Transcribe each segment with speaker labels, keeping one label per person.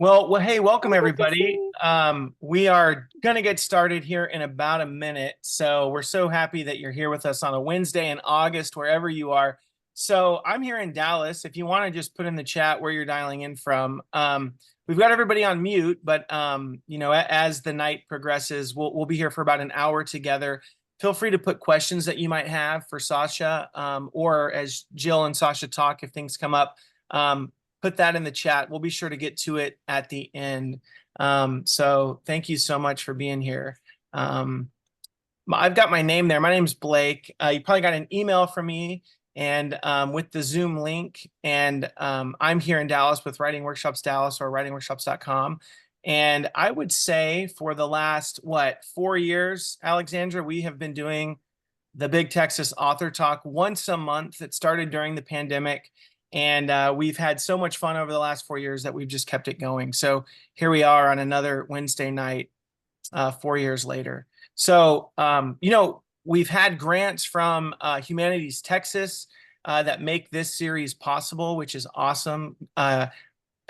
Speaker 1: Well, hey, welcome
Speaker 2: Oh,
Speaker 1: everybody.
Speaker 2: Tiffany.
Speaker 1: We are going to get started here in about a minute. So we're so happy that you're here with us on a Wednesday in August, wherever you are. So I'm here in Dallas. If you want to just put in the chat where you're dialing in from, we've got everybody on mute, but as the night progresses, we'll be here for about an hour together. Feel free to put questions that you might have for Sasha, or as Jill and Sasha talk, if things come up. Put that in the chat. We'll be sure to get to it at the end. So thank you so much for being here. I've got my name there. My name's Blake. You probably got an email from me and with the Zoom link. And I'm here in Dallas with Writing Workshops Dallas or writingworkshops.com. And I would say for the last, 4 years, Alexandra, we have been doing the Big Texas Author Talk once a month. It started during the pandemic. And we've had so much fun over the last 4 years that we've just kept it going. So here we are on another Wednesday night, 4 years later. So, we've had grants from Humanities Texas that make this series possible, which is awesome.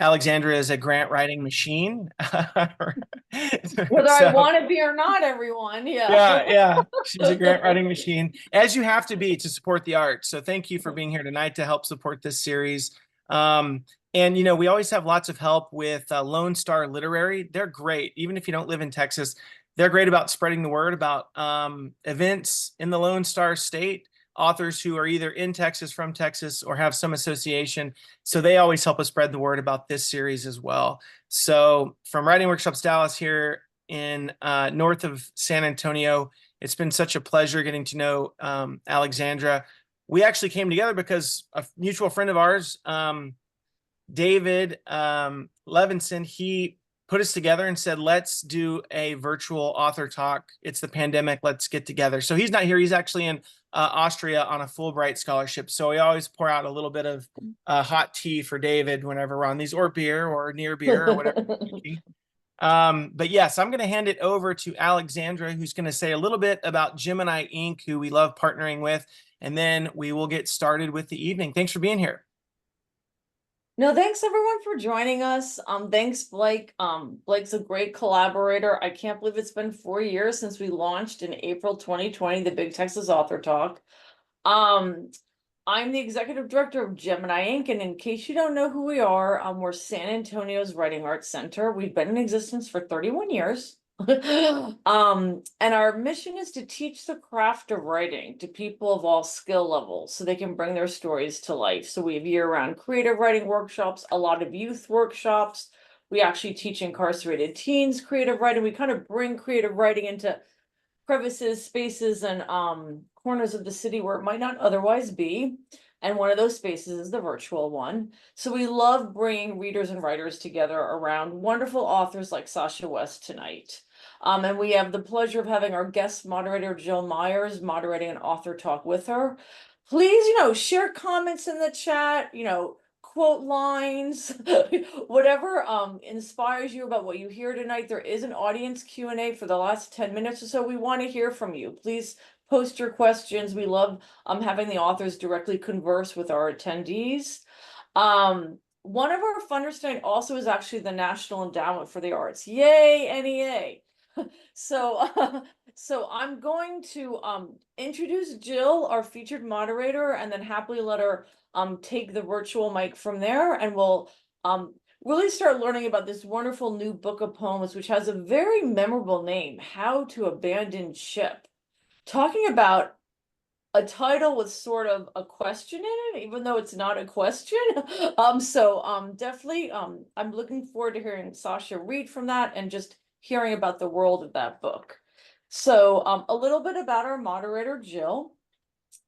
Speaker 1: Alexandra is a grant writing machine.
Speaker 2: Whether I
Speaker 1: So,
Speaker 2: want to be or not, everyone. Yeah.
Speaker 1: yeah, she's a grant writing machine, as you have to be to support the arts. So thank you for being here tonight to help support this series. And we always have lots of help with Lone Star Literary. They're great, even if you don't live in Texas. They're great about spreading the word about events in the Lone Star State. Authors who are either in Texas, from Texas, or have some association. So they always help us spread the word about this series as well. So from Writing Workshops Dallas here in north of San Antonio. It's been such a pleasure getting to know Alexandra. We actually came together because a mutual friend of ours, David Levinson, he put us together and said, let's do a virtual author talk. It's the pandemic. Let's get together. So he's not here. He's actually in Austria on a Fulbright scholarship. So we always pour out a little bit of hot tea for David whenever we're on these, or beer or near beer or whatever. But yes, I'm going to hand it over to Alexandra, who's going to say a little bit about Gemini Inc., who we love partnering with, and then we will get started with the evening. Thanks for being here.
Speaker 2: No, thanks everyone for joining us. Thanks, Blake. Blake's a great collaborator. I can't believe it's been 4 years since we launched in April 2020, the Big Texas Author Talk. I'm the executive director of Gemini Inc. And in case you don't know who we are, we're San Antonio's Writing Arts Center. We've been in existence for 31 years. And our mission is to teach the craft of writing to people of all skill levels so they can bring their stories to life. So we have year-round creative writing workshops, a lot of youth workshops. We actually teach incarcerated teens creative writing. We kind of bring creative writing into crevices, spaces, and corners of the city where it might not otherwise be. And one of those spaces is the virtual one. So we love bringing readers and writers together around wonderful authors like Sasha West tonight. And we have the pleasure of having our guest moderator, Jill Meyers, moderating an author talk with her. Please, share comments in the chat, quote lines, whatever inspires you about what you hear tonight. There is an audience Q&A for the last 10 minutes or so. We want to hear from you. Please post your questions. We love having the authors directly converse with our attendees. One of our funders tonight also is actually the National Endowment for the Arts. Yay, NEA. So I'm going to introduce Jill, our featured moderator, and then happily let her take the virtual mic from there, and we'll really start learning about this wonderful new book of poems, which has a very memorable name, How to Abandon Ship. Talking about a title with sort of a question in it, even though it's not a question. Definitely I'm looking forward to hearing Sasha read from that and just hearing about the world of that book. So a little bit about our moderator, Jill.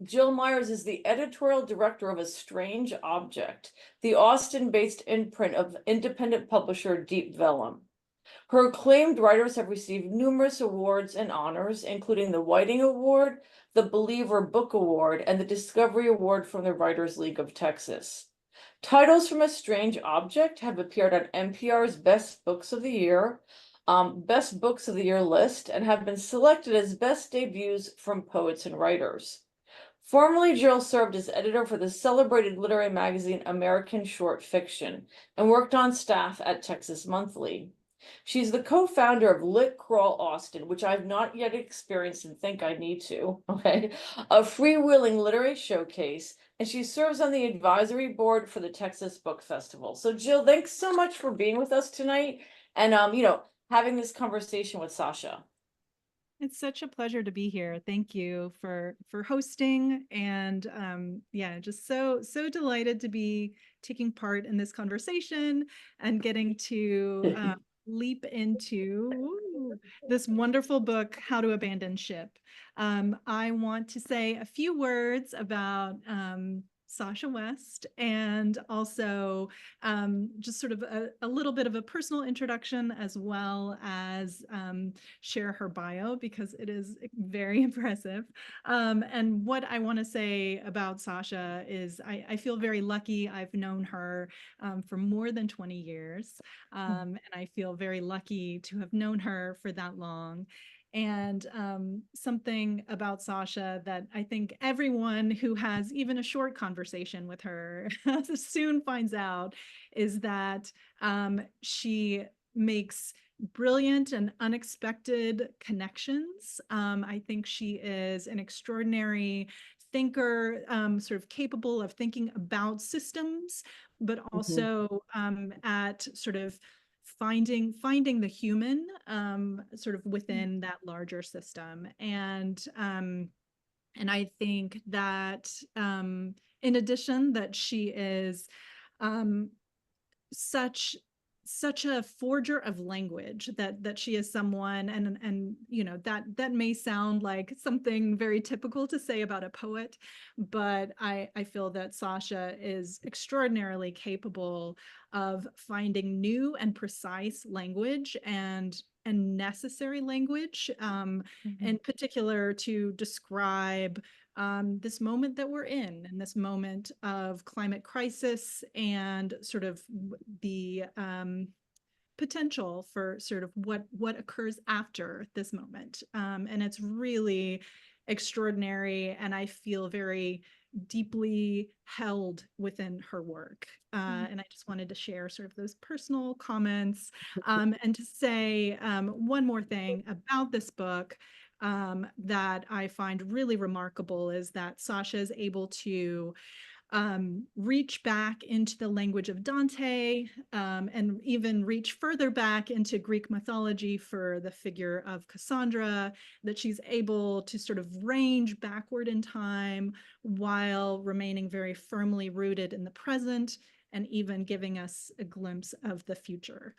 Speaker 2: Jill Meyers is the editorial director of A Strange Object, the Austin-based imprint of independent publisher Deep Vellum. Her acclaimed writers have received numerous awards and honors, including the Whiting Award, the Believer Book Award, and the Discovery Award from the Writers League of Texas. Titles from A Strange Object have appeared on NPR's Best Books of the Year, Best Books of the Year list, and have been selected as best debuts from poets and writers. Formerly, Jill served as editor for the celebrated literary magazine American Short Fiction and worked on staff at Texas Monthly. She's the co-founder of Lit Crawl Austin, which I've not yet experienced and think I need to, okay? A freewheeling literary showcase, and she serves on the advisory board for the Texas Book Festival. So Jill, thanks so much for being with us tonight and having this conversation with Sasha.
Speaker 3: It's such a pleasure to be here. Thank you for hosting, and yeah, just so delighted to be taking part in this conversation and getting to leap into this wonderful book, How to Abandon Ship. I want to say a few words about Sasha West, and also just sort of a little bit of a personal introduction, as well as share her bio, because it is very impressive. And what I want to say about Sasha is I feel very lucky. I've known her for more than 20 years, and I feel very lucky to have known her for that long. And something about Sasha that I think everyone who has even a short conversation with her soon finds out is that she makes brilliant and unexpected connections. I think she is an extraordinary thinker, sort of capable of thinking about systems, but also at sort of finding the human sort of within that larger system. And I think that in addition, that she is such a forger of language, that she is someone, and that may sound like something very typical to say about a poet, but I feel that Sasha is extraordinarily capable of finding new and precise language and necessary language, in particular to describe this moment that we're in, and this moment of climate crisis, and sort of the potential for sort of what occurs after this moment. And it's really extraordinary, and I feel very deeply held within her work. And I just wanted to share sort of those personal comments, and to say one more thing about this book that I find really remarkable is that Sasha is able to reach back into the language of Dante, and even reach further back into Greek mythology for the figure of Cassandra, that she's able to sort of range backward in time while remaining very firmly rooted in the present, and even giving us a glimpse of the future.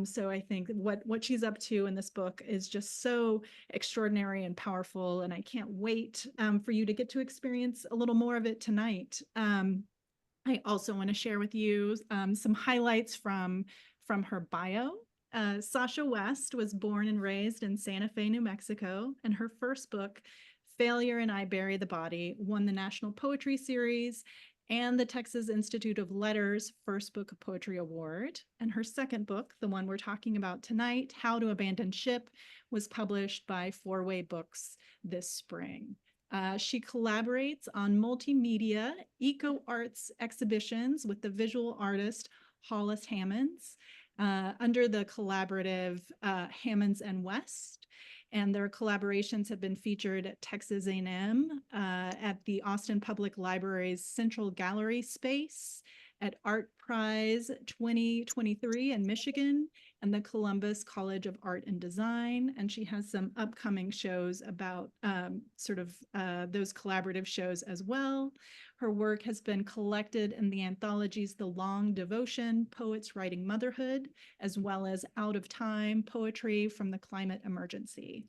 Speaker 3: So I think what she's up to in this book is just so extraordinary and powerful, and I can't wait for you to get to experience a little more of it tonight. I also want to share with you some highlights from her bio. Sasha West was born and raised in Santa Fe, New Mexico, and her first book, Failure and I Bury the Body, won the National Poetry Series and the Texas Institute of Letters First Book of Poetry Award. And her second book, the one we're talking about tonight, How to Abandon Ship, was published by Four Way Books this spring. She collaborates on multimedia eco arts exhibitions with the visual artist Hollis Hammonds under the collaborative Hammonds and West. And their collaborations have been featured at Texas A&M, at the Austin Public Library's Central Gallery Space, at Art Prize 2023 in Michigan, and the Columbus College of Art and Design. And she has some upcoming shows about those collaborative shows as well. Her work has been collected in the anthologies The Long Devotion, Poets Writing Motherhood, as well as Out of Time, Poetry from the Climate Emergency.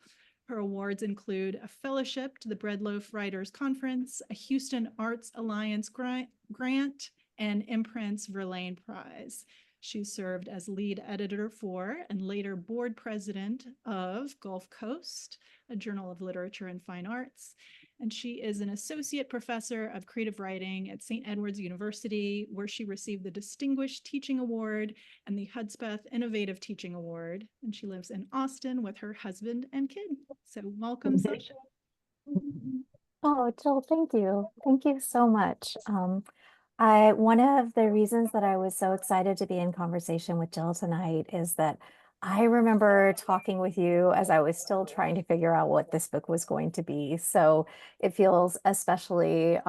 Speaker 3: Her awards include a fellowship to the Breadloaf Writers Conference, a Houston Arts Alliance grant, and Imprint's Verlaine Prize. She served as lead editor for and later board president of Gulf Coast, a journal of literature and fine arts. And she is an associate professor of creative writing at St. Edward's University, where she received the Distinguished Teaching Award and the Hudspeth Innovative Teaching Award. And she lives in Austin with her husband and kid. So welcome, Sasha.
Speaker 4: Oh, Jill, thank you. Thank you so much. One of the reasons that I was so excited to be in conversation with Jill tonight is that I remember talking with you as I was still trying to figure out what this book was going to be. So it feels especially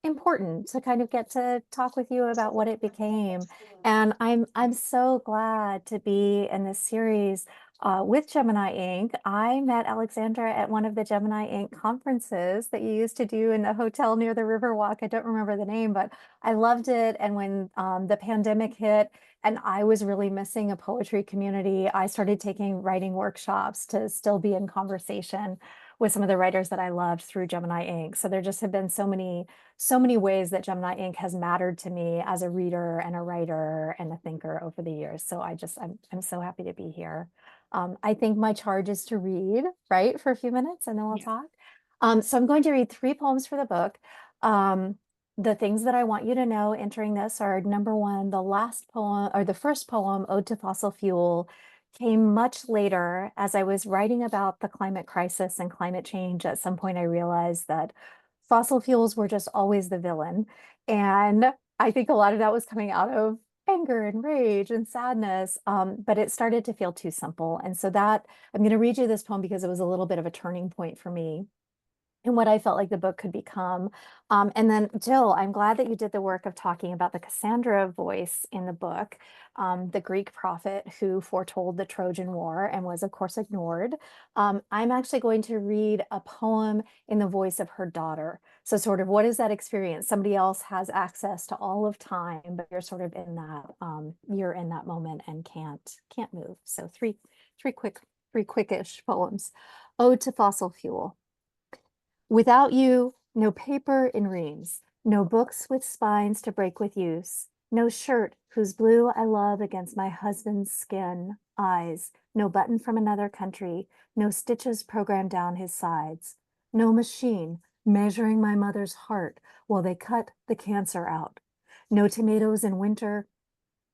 Speaker 4: important to kind of get to talk with you about what it became. And I'm so glad to be in this series with Gemini Ink. I met Alexandra at one of the Gemini Ink conferences that you used to do in the hotel near the Riverwalk. I don't remember the name, but I loved it. And when the pandemic hit and I was really missing a poetry community, I started taking writing workshops to still be in conversation with some of the writers that I loved through Gemini Ink. So there just have been so many ways that Gemini Ink has mattered to me as a reader and a writer and a thinker over the years. So I'm so happy to be here. I think my charge is to read, right, for a few minutes and then we'll talk. So I'm going to read 3 poems for the book. The things that I want you to know entering this are number 1, the last poem or the first poem, Ode to Fossil Fuel, came much later as I was writing about the climate crisis and climate change. At some point, I realized that fossil fuels were just always the villain. And I think a lot of that was coming out of anger and rage and sadness, but it started to feel too simple. And so that I'm going to read you this poem because it was a little bit of a turning point for me and what I felt like the book could become. And then Jill, I'm glad that you did the work of talking about the Cassandra voice in the book, the Greek prophet who foretold the Trojan War and was of course ignored. I'm actually going to read a poem in the voice of her daughter. So sort of what is that experience? Somebody else has access to all of time, but you're sort of in that, you're in that moment and can't move. So three quickish poems. Ode to Fossil Fuel. Without you, no paper in reams, no books with spines to break with use, no shirt whose blue I love against my husband's skin, eyes, no button from another country, no stitches programmed down his sides, no machine measuring my mother's heart while they cut the cancer out, no tomatoes in winter,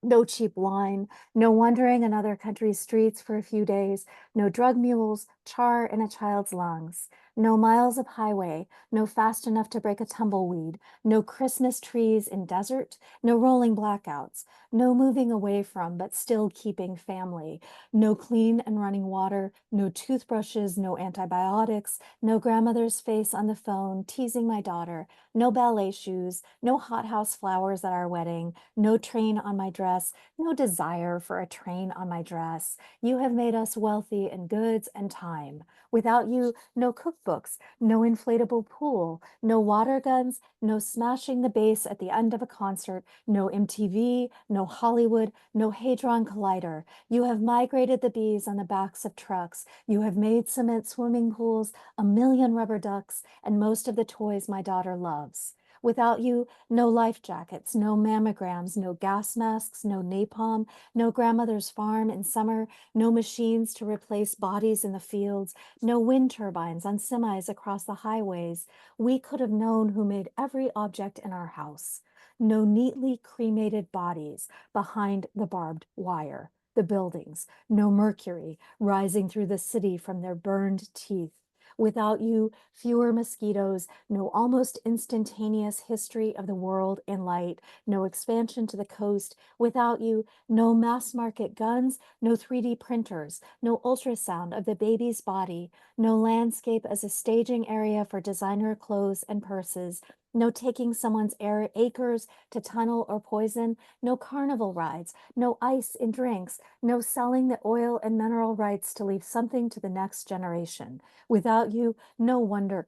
Speaker 4: no cheap wine, no wandering another country's streets for a few days, no drug mules, char in a child's lungs, no miles of highway, no fast enough to break a tumbleweed, no Christmas trees in desert, no rolling blackouts, no moving away from but still keeping family, no clean and running water, no toothbrushes, no antibiotics, no grandmother's face on the phone teasing my daughter, no ballet shoes, no hothouse flowers at our wedding, no train on my dress, no desire for a train on my dress. You have made us wealthy in goods and time. Without you, no cookbooks, no inflatable pool, no water guns, no smashing the bass at the end of a concert, no MTV, no Hollywood, no Hadron Collider. You have migrated the bees on the backs of trucks. You have made cement swimming pools, a million rubber ducks, and most of the toys my daughter loves. Without you, no life jackets, no mammograms, no gas masks, no napalm, no grandmother's farm in summer, no machines to replace bodies in the fields, no wind turbines on semis across the highways. We could have known who made every object in our house. No neatly cremated bodies behind the barbed wire, the buildings, no mercury rising through the city from their burned teeth. Without you, fewer mosquitoes, no almost instantaneous history of the world in light, no expansion to the coast. Without you, no mass market guns, no 3D printers, no ultrasound of the baby's body, no landscape as a staging area for designer clothes and purses, no taking someone's acres to tunnel or poison, no carnival rides, no ice in drinks, no selling the oil and mineral rights to leave something to the next generation. Without you, no wonder.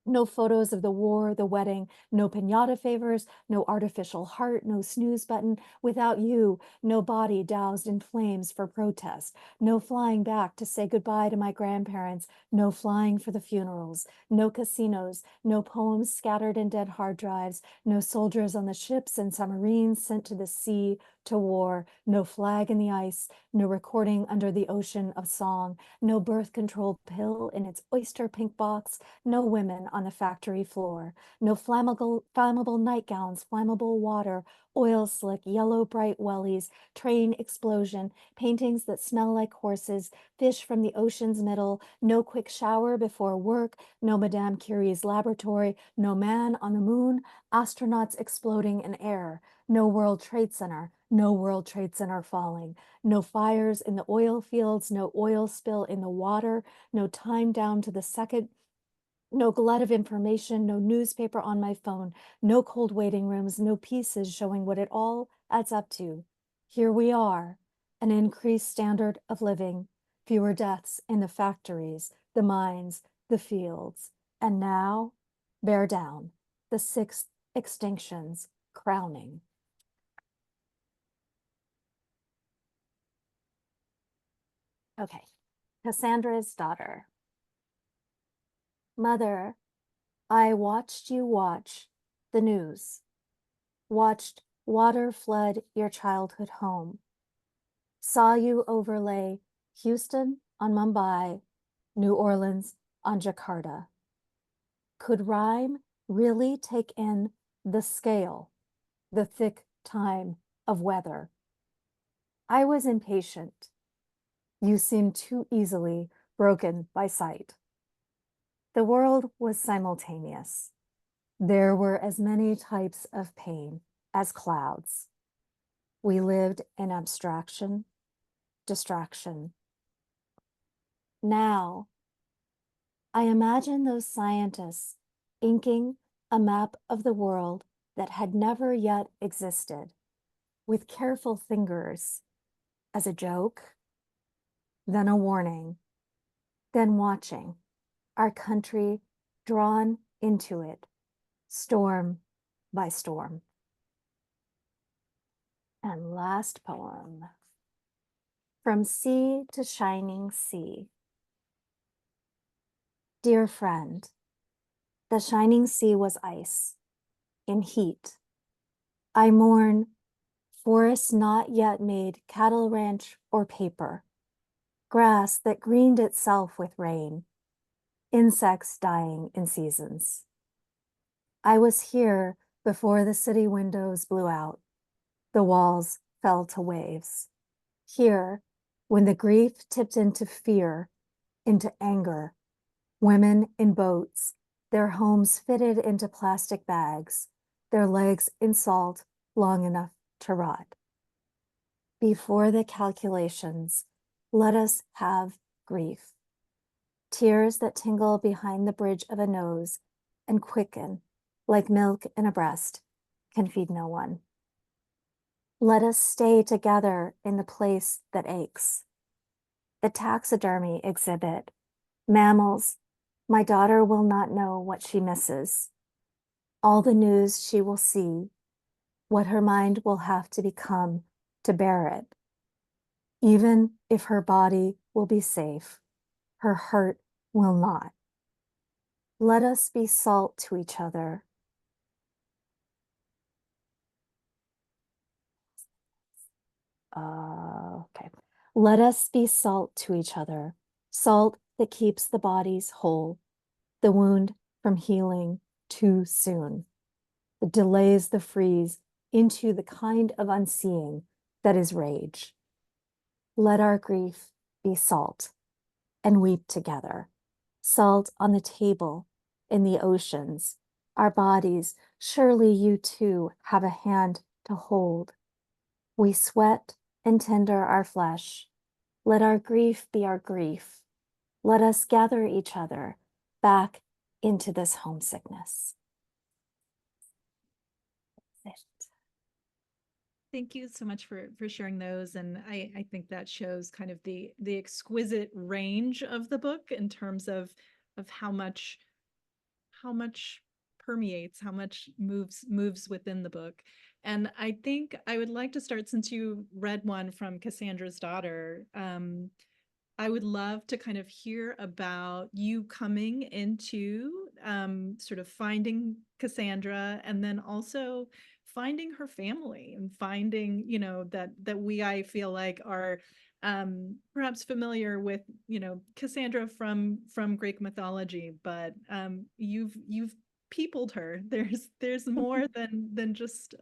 Speaker 4: No photos of the war, the wedding, no piñata favors, no artificial heart, no snooze button. Without you, no body doused in flames for protest, no flying back to say goodbye to my grandparents, no flying for the funerals, no casinos, no poems scattered in dead hard drives, no soldiers on the ships and submarines sent to the sea to war, no flag in the ice, no recording under the ocean of song, no birth control pill in its oyster pink box, no women on the factory floor, no flammable nightgowns, flammable water, oil slick, yellow bright wellies, train explosion, paintings that smell like horses, fish from the ocean's middle, no quick shower before work, no Madame Curie's laboratory, no man on the moon, astronauts exploding in air, no World Trade Center, no World Trade Center falling, no fires in the oil fields, no oil spill in the water, no time down to the second, no glut of information, no newspaper on my phone, no cold waiting rooms, no pieces showing what it all adds up to. Here we are, an increased standard of living, fewer deaths in the factories, the mines, the fields, and now, bear down, the 6th extinctions crowning. Okay, Cassandra's daughter. Mother, I watched you watch the news, watched water flood your childhood home, saw you overlay Houston on Mumbai, New Orleans on Jakarta. Could rhyme really take in the scale, the thick time of weather? I was impatient. You seemed too easily broken by sight. The world was simultaneous. There were as many types of pain as clouds. We lived in abstraction, distraction. Now, I imagine those scientists inking a map of the world that had never yet existed with careful fingers as a joke, then a warning, then watching our country drawn into it, storm by storm. And last poem, From Sea to Shining Sea. Dear friend, the shining sea was ice, in heat. I mourn forests not yet made cattle ranch or paper, grass that greened itself with rain, insects dying in seasons. I was here before the city windows blew out, the walls fell to waves. Here, when the grief tipped into fear, into anger, women in boats, their homes fitted into plastic bags, their legs in salt long enough to rot. Before the calculations, let us have grief. Tears that tingle behind the bridge of a nose and quicken like milk in a breast can feed no one. Let us stay together in the place that aches. The taxidermy exhibit, mammals, my daughter will not know what she misses. All the news she will see, what her mind will have to become to bear it. Even if her body will be safe, her heart will not. Let us be salt to each other. Okay. Let us be salt to each other, salt that keeps the bodies whole, the wound from healing too soon. It delays the freeze into the kind of unseeing that is rage. Let our grief be salt and weep together. Salt on the table, in the oceans, our bodies, surely you too have a hand to hold. We sweat and tender our flesh. Let our grief be our grief. Let us gather each other back into this homesickness.
Speaker 3: Thank you so much for sharing those. And I think that shows kind of the exquisite range of the book in terms of how much permeates, how much moves within the book. And I think I would like to start, since you read one from Cassandra's daughter, I would love to kind of hear about you coming into sort of finding Cassandra, and then also finding her family and finding, you know, that we, I feel like, are perhaps familiar with, you know, Cassandra from Greek mythology, but you've peopled her. There's more than just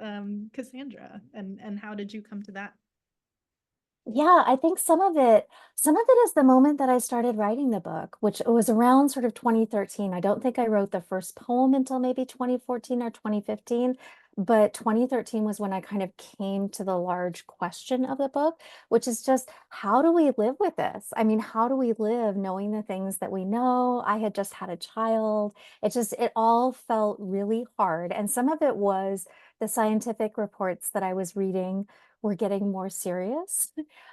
Speaker 3: Cassandra. And how did you come to that?
Speaker 4: Yeah, I think some of it is the moment that I started writing the book, which was around sort of 2013. I don't think I wrote the first poem until maybe 2014 or 2015, but 2013 was when I kind of came to the large question of the book, which is just how do we live with this? I mean, how do we live knowing the things that we know? I had just had a child. It all felt really hard. And some of it was the scientific reports that I was reading were getting more serious.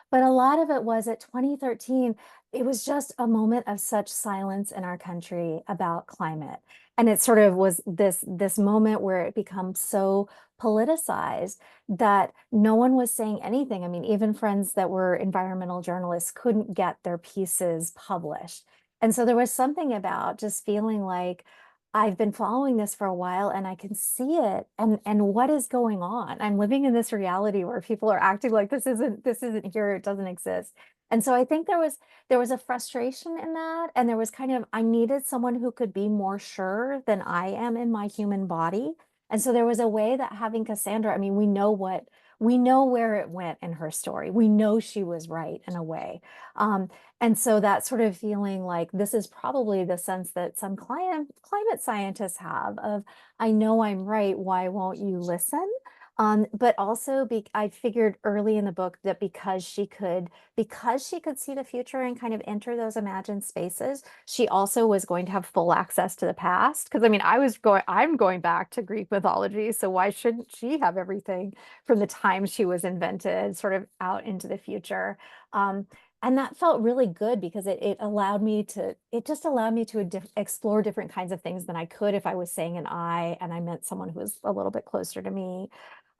Speaker 4: But a lot of it was at 2013, it was just a moment of such silence in our country about climate. And it sort of was this moment where it becomes so politicized that no one was saying anything. I mean, even friends that were environmental journalists couldn't get their pieces published. And so there was something about just feeling like I've been following this for a while and I can see it, and what is going on? I'm living in this reality where people are acting like this isn't here, it doesn't exist. And so I think there was a frustration in that, and there was kind of I needed someone who could be more sure than I am in my human body. And so there was a way that having Cassandra, I mean, we know where it went in her story. We know she was right in a way. And so that sort of feeling like this is probably the sense that some climate scientists have of, I know I'm right, why won't you listen? But also I figured early in the book that because she could see the future and kind of enter those imagined spaces, she also was going to have full access to the past. Because I mean, I'm going back to Greek mythology, so why shouldn't she have everything from the time she was invented, sort of out into the future? And that felt really good because it just allowed me to explore different kinds of things than I could if I was saying an I and I meant someone who was a little bit closer to me.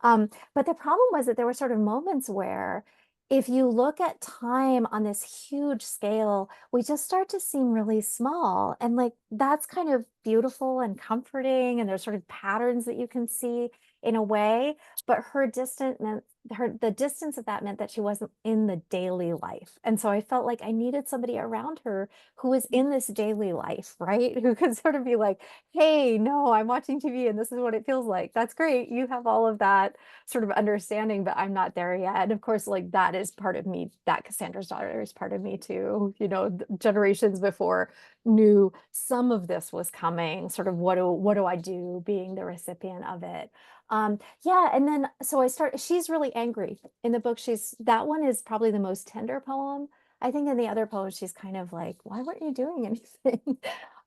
Speaker 4: But the problem was that there were sort of moments where if you look at time on this huge scale, we just start to seem really small. And like that's kind of beautiful and comforting. And there's sort of patterns that you can see in a way. But the distance of that meant that she wasn't in the daily life. And so I felt like I needed somebody around her who was in this daily life, right? Who could sort of be like, hey, no, I'm watching TV and this is what it feels like. That's great. You have all of that sort of understanding, but I'm not there yet. And of course, like that is part of me, that Cassandra's daughter is part of me too. You know, generations before knew some of this was coming, sort of what do I do being the recipient of it. Yeah, and then so she's really angry in the book. That one is probably the most tender poem. I think in the other poems, she's kind of like, why weren't you doing anything?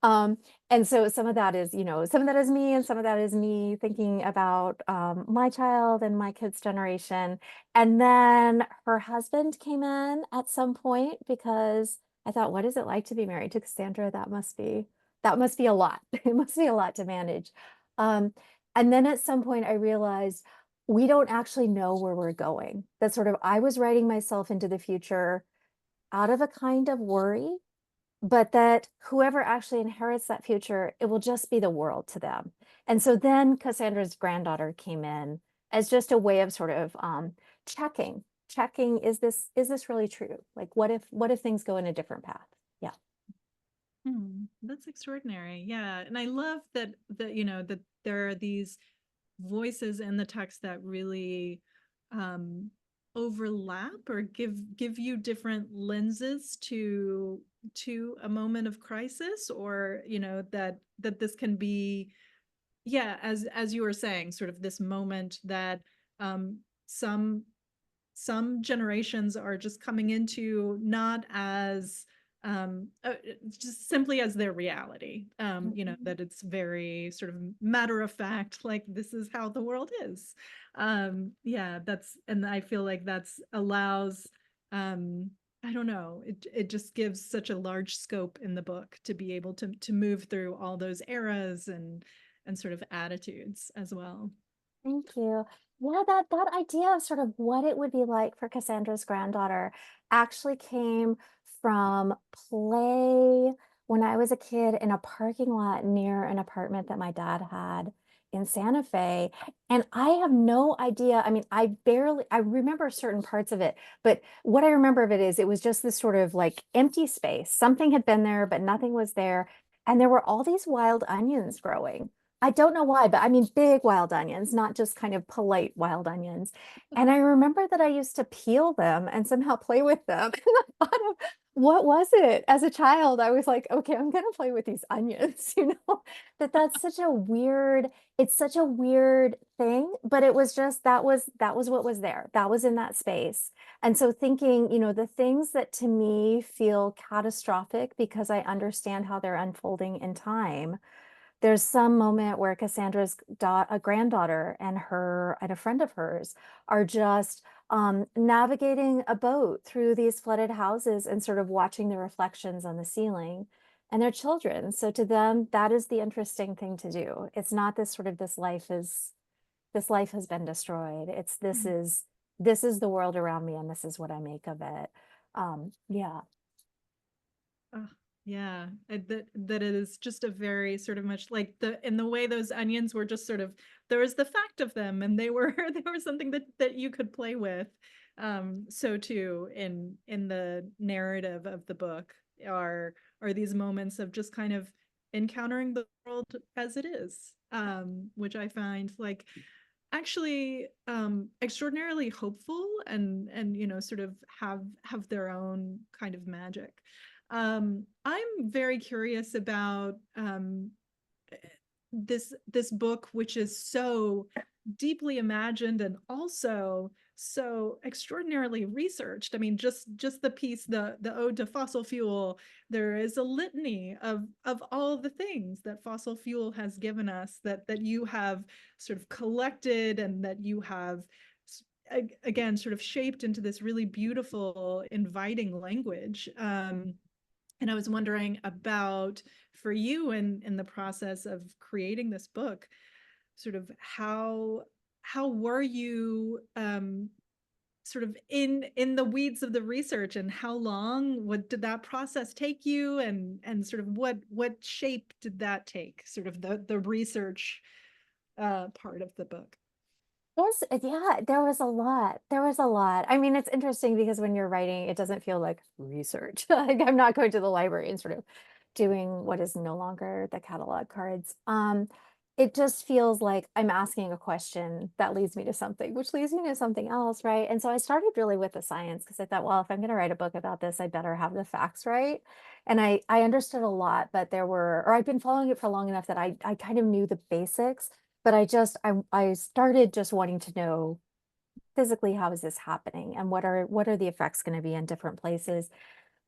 Speaker 4: And so some of that is, some of that is me and some of that is me thinking about my child and my kids' generation. And then her husband came in at some point because I thought, what is it like to be married to Cassandra? That must be a lot. It must be a lot to manage. And then at some point I realized we don't actually know where we're going. That sort of, I was writing myself into the future out of a kind of worry, but that whoever actually inherits that future, it will just be the world to them. And so then Cassandra's granddaughter came in as just a way of sort of checking, is this really true? Like, what if things go in a different path? Yeah.
Speaker 3: That's extraordinary. Yeah. And I love that that there are these voices in the text that really overlap or give you different lenses to a moment of crisis, or that this can be, yeah, as you were saying, sort of this moment that some generations are just coming into, not as just simply as their reality, that it's very sort of matter of fact, like this is how the world is. Yeah, and I feel like that's allows, I don't know, it just gives such a large scope in the book to be able to move through all those eras and sort of attitudes as well.
Speaker 4: Thank you. Yeah, that idea of sort of what it would be like for Cassandra's granddaughter actually came from play when I was a kid in a parking lot near an apartment that my dad had. in Santa Fe. And I have no idea. I mean, I remember certain parts of it, but what I remember of it is it was just this sort of like empty space. Something had been there, but nothing was there. And there were all these wild onions growing. I don't know why, but I mean, big wild onions, not just kind of polite wild onions. And I remember that I used to peel them and somehow play with them. And I thought of, what was it? As a child, I was like, okay, I'm gonna play with these onions, that's such a weird, it's such a weird thing, but it was just, that was what was there. That was in that space. And so thinking, the things that to me feel catastrophic because I understand how they're unfolding in time. There's some moment where Cassandra's a granddaughter and a friend of hers are just navigating a boat through these flooded houses and sort of watching the reflections on the ceiling, and their children. So to them, that is the interesting thing to do. It's not this sort of this life has been destroyed. It's this is the world around me, and this is what I make of it. Yeah.
Speaker 3: Oh, yeah, that it is just a very sort of much like in the way those onions were just sort of, there was the fact of them and they were something that you could play with. So too in the narrative of the book are these moments of just kind of encountering the world as it is, which I find like actually extraordinarily hopeful and sort of have their own kind of magic. I'm very curious about this book, which is so deeply imagined and also so extraordinarily researched. I mean, just the piece, the ode to fossil fuel, there is a litany of all the things that fossil fuel has given us that you have sort of collected and that you have again sort of shaped into this really beautiful, inviting language. And I was wondering about, for you in the process of creating this book, sort of how were you sort of in the weeds of the research, and how long did that process take you, and sort of what shape did that take, sort of the research part of the book?
Speaker 4: Yes, yeah, there was a lot. There was a lot. I mean, it's interesting because when you're writing, it doesn't feel like research. Like I'm not going to the library and sort of doing what is no longer the catalog cards. It just feels like I'm asking a question that leads me to something, which leads me to something else, right? And so I started really with the science because I thought, well, if I'm going to write a book about this, I better have the facts right. And I understood a lot, but I've been following it for long enough that I kind of knew the basics. But I started just wanting to know physically, how is this happening and what are the effects going to be in different places.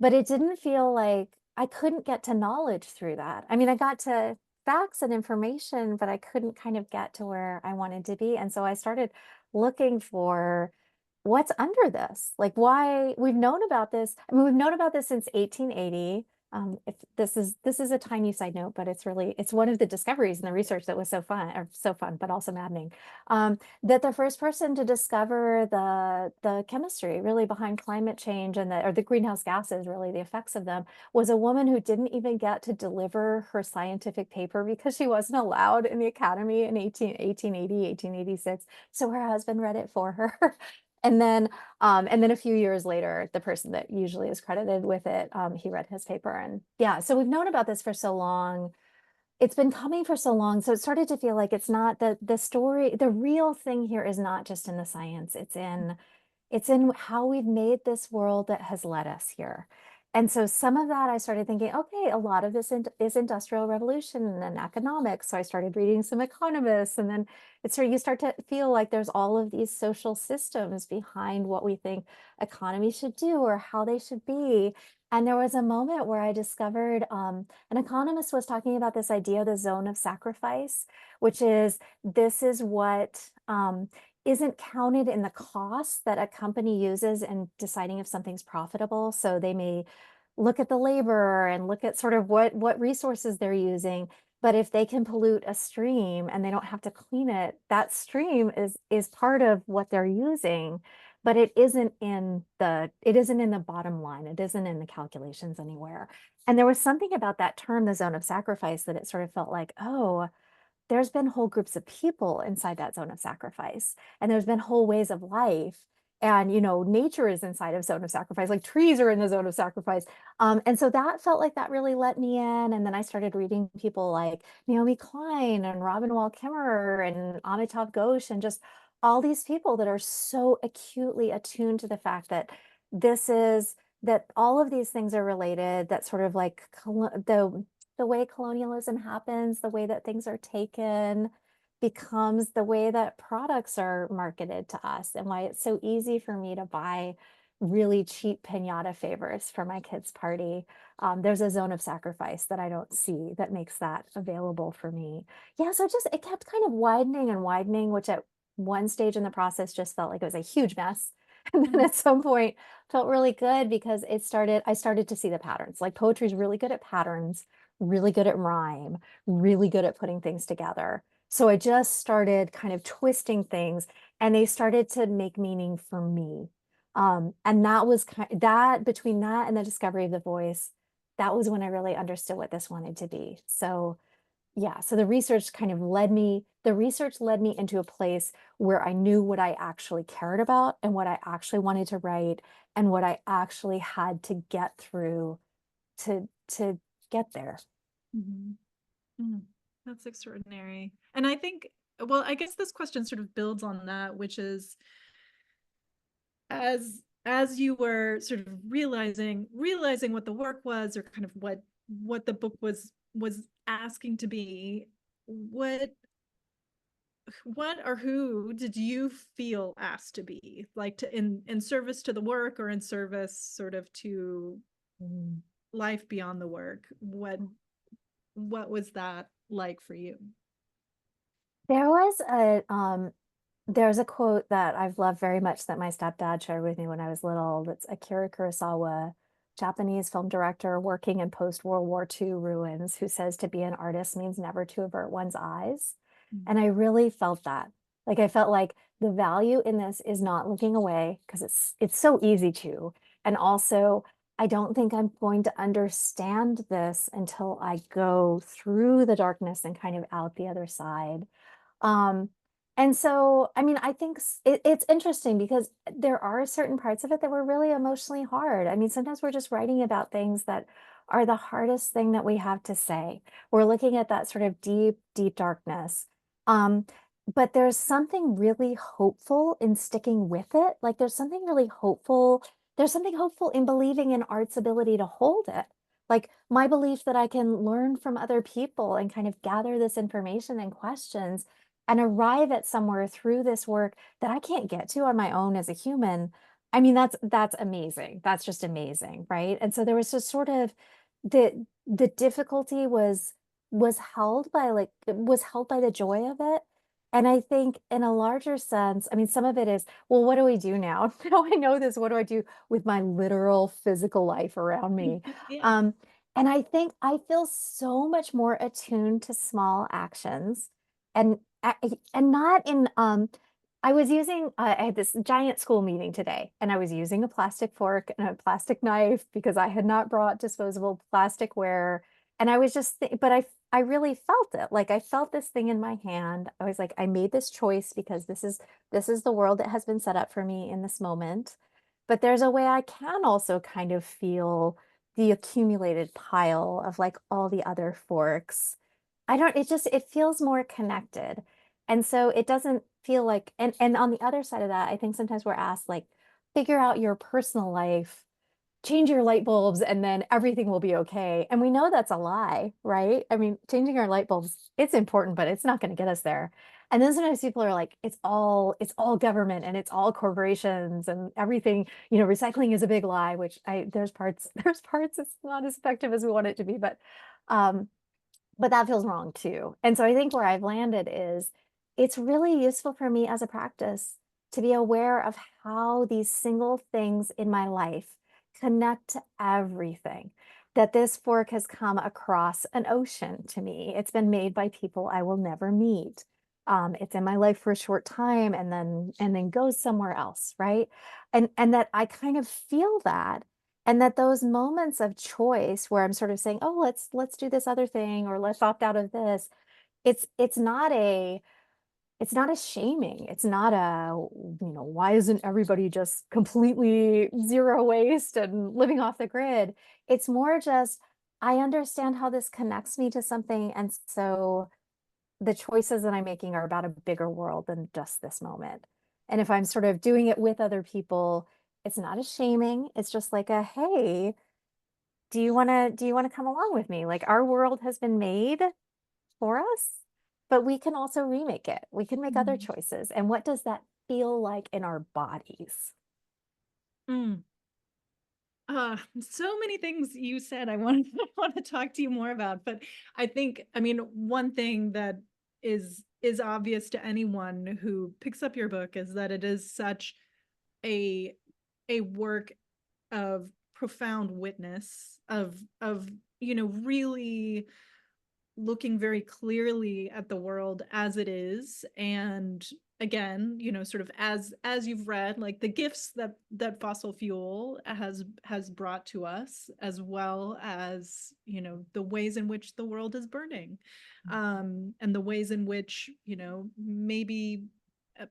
Speaker 4: But it didn't feel like I couldn't get to knowledge through that. I mean, I got to facts and information, but I couldn't kind of get to where I wanted to be. And so I started looking for what's under this, like why we've known about this. I mean, we've known about this since 1880. If this is a tiny side note, but it's one of the discoveries in the research that was so fun, but also maddening. That the first person to discover the chemistry really behind climate change and the greenhouse gases, really the effects of them, was a woman who didn't even get to deliver her scientific paper because she wasn't allowed in the academy in 1880, 1886. So her husband read it for her. And then a few years later, the person that usually is credited with it, he read his paper. And yeah, so we've known about this for so long. It's been coming for so long. So it started to feel like it's not the story, the real thing here is not just in the science. It's in how we've made this world that has led us here. And so some of that I started thinking, okay, a lot of this is industrial revolution and economics. So I started reading some economists, and then you start to feel like there's all of these social systems behind what we think economy should do or how they should be. And there was a moment where I discovered an economist was talking about this idea, the zone of sacrifice, which is this is what isn't counted in the costs that a company uses in deciding if something's profitable. So they may look at the labor and look at sort of what resources they're using. But if they can pollute a stream and they don't have to clean it, that stream is part of what they're using, but it isn't in the bottom line. It isn't in the calculations anywhere. And there was something about that term, the zone of sacrifice, that it sort of felt like, oh, there's been whole groups of people inside that zone of sacrifice, and there's been whole ways of life. And, you know, nature is inside of zone of sacrifice, like trees are in the zone of sacrifice. And so that felt like that really let me in. And then I started reading people like Naomi Klein and Robin Wall Kimmerer and Amitav Ghosh, and just all these people that are so acutely attuned to the fact that that all of these things are related, that sort of like the way colonialism happens, the way that things are taken, becomes the way that products are marketed to us, and why it's so easy for me to buy really cheap piñata favors for my kids' party. There's a zone of sacrifice that I don't see that makes that available for me. Yeah, so it kept kind of widening and widening, which at one stage in the process just felt like it was a huge mess. And then at some point felt really good because I started to see the patterns. Like poetry is really good at patterns, really good at rhyme, really good at putting things together. So I just started kind of twisting things, and they started to make meaning for me. And that was that, between that and the discovery of the voice, that was when I really understood what this wanted to be. So yeah, so the research led me into a place where I knew what I actually cared about and what I actually wanted to write and what I actually had to get through to get there.
Speaker 3: Mhm. That's extraordinary. And I think, well, I guess this question sort of builds on that, which is, as you were sort of realizing what the work was, or kind of what the book was asking to be, what or who did you feel asked to be, like, to in service to the work, or in service sort of to life beyond the work? What was that like for you?
Speaker 4: There's a quote that I've loved very much that my stepdad shared with me when I was little. That's Akira Kurosawa, Japanese film director working in post-World War II ruins, who says to be an artist means never to avert one's eyes. And I really felt that. Like I felt like the value in this is not looking away, because it's so easy to. And also, I don't think I'm going to understand this until I go through the darkness and kind of out the other side. Um, and so, I mean, I think it's interesting because there are certain parts of it that were really emotionally hard. I mean, sometimes we're just writing about things that are the hardest thing that we have to say. We're looking at that sort of deep, deep darkness. Um, but there's something really hopeful in sticking with it. Like there's something really hopeful. There's something hopeful in believing in art's ability to hold it. Like my belief that I can learn from other people and kind of gather this information and questions and arrive at somewhere through this work that I can't get to on my own as a human. I mean, that's amazing. That's just amazing, right? And so there was just sort of the difficulty was held by the joy of it. And I think in a larger sense, I mean, some of it is, well, what do we do now? Now I know this, what do I do with my literal physical life around me?
Speaker 3: Yeah.
Speaker 4: And I think I feel so much more attuned to small actions, and not in I was using I had this giant school meeting today, and I was using a plastic fork and a plastic knife because I had not brought disposable plasticware. And I was just but I really felt it. Like I felt this thing in my hand. I was like, I made this choice because this is the world that has been set up for me in this moment. But there's a way I can also kind of feel the accumulated pile of like all the other forks. It feels more connected. And so it doesn't feel like, and on the other side of that, I think sometimes we're asked like, figure out your personal life, change your light bulbs, and then everything will be okay. And we know that's a lie, right? I mean, changing our light bulbs, it's important, but it's not going to get us there. And then sometimes people are like, it's all government and it's all corporations and everything, you know, recycling is a big lie, which there's parts it's not as effective as we want it to be, um, but that feels wrong too. And so I think where I've landed is it's really useful for me as a practice to be aware of how these single things in my life connect to everything. That this fork has come across an ocean to me. It's been made by people I will never meet. It's in my life for a short time and then goes somewhere else, right? And that I kind of feel that, and that those moments of choice where I'm sort of saying, oh, let's do this other thing, or let's opt out of this, it's not a shaming. It's not a, why isn't everybody just completely zero waste and living off the grid? It's more just, I understand how this connects me to something. And so the choices that I'm making are about a bigger world than just this moment. And if I'm sort of doing it with other people, it's not a shaming. It's just like a, hey, do you want to come along with me? Like, our world has been made for us, but we can also remake it. We can make other choices. And what does that feel like in our bodies?
Speaker 3: Mm. So many things you said I want I want to talk to you more about, but I think, I mean, one thing that is obvious to anyone who picks up your book is that it is such a work of profound witness, of really looking very clearly at the world as it is, and again, sort of as you've read, like the gifts that fossil fuel has brought to us, as well as the ways in which the world is burning, and the ways in which maybe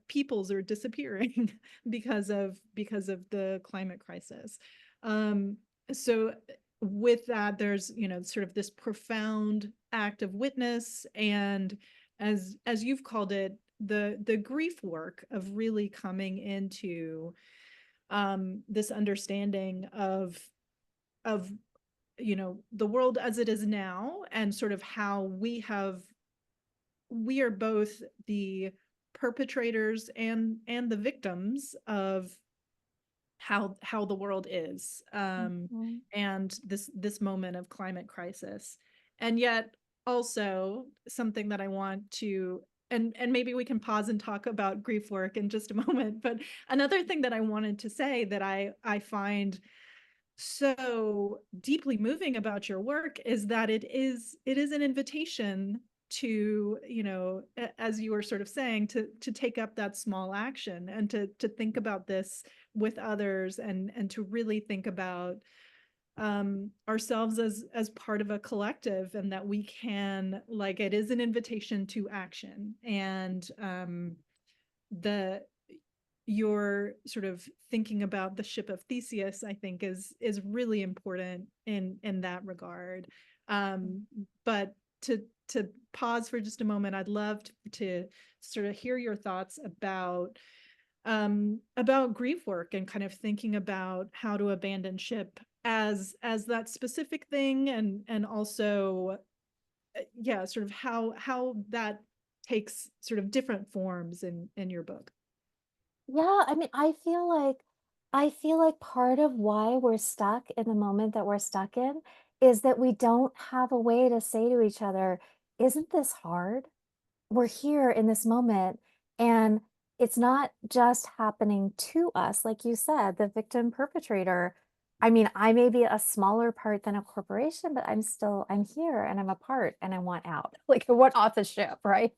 Speaker 3: peoples are disappearing because of the climate crisis. So with that, there's sort of this profound act of witness, and as you've called it, the grief work of really coming into this understanding of the world as it is now, and sort of how we are both the perpetrators and the victims of how the world is, and this moment of climate crisis. And yet also something that I want to, and maybe we can pause and talk about grief work in just a moment, but another thing that I wanted to say that I find so deeply moving about your work is that it is an invitation to, as you were sort of saying, to take up that small action, and to think about this with others, and to really think about ourselves as part of a collective, and that we can, like, it is an invitation to action. And the your sort of thinking about the ship of Theseus, I think, is really important in that regard. But to pause for just a moment, I'd love to sort of hear your thoughts about grief work, and kind of thinking about how to abandon ship as that specific thing, and also yeah, sort of how that takes sort of different forms in your book.
Speaker 4: Yeah, I mean, I feel like part of why we're stuck in the moment that we're stuck in is that we don't have a way to say to each other, isn't this hard? We're here in this moment, and it's not just happening to us. Like you said, the victim perpetrator. I mean, I may be a smaller part than a corporation, but I'm here, and I'm a part, and I want out. Like, I want off the ship, right?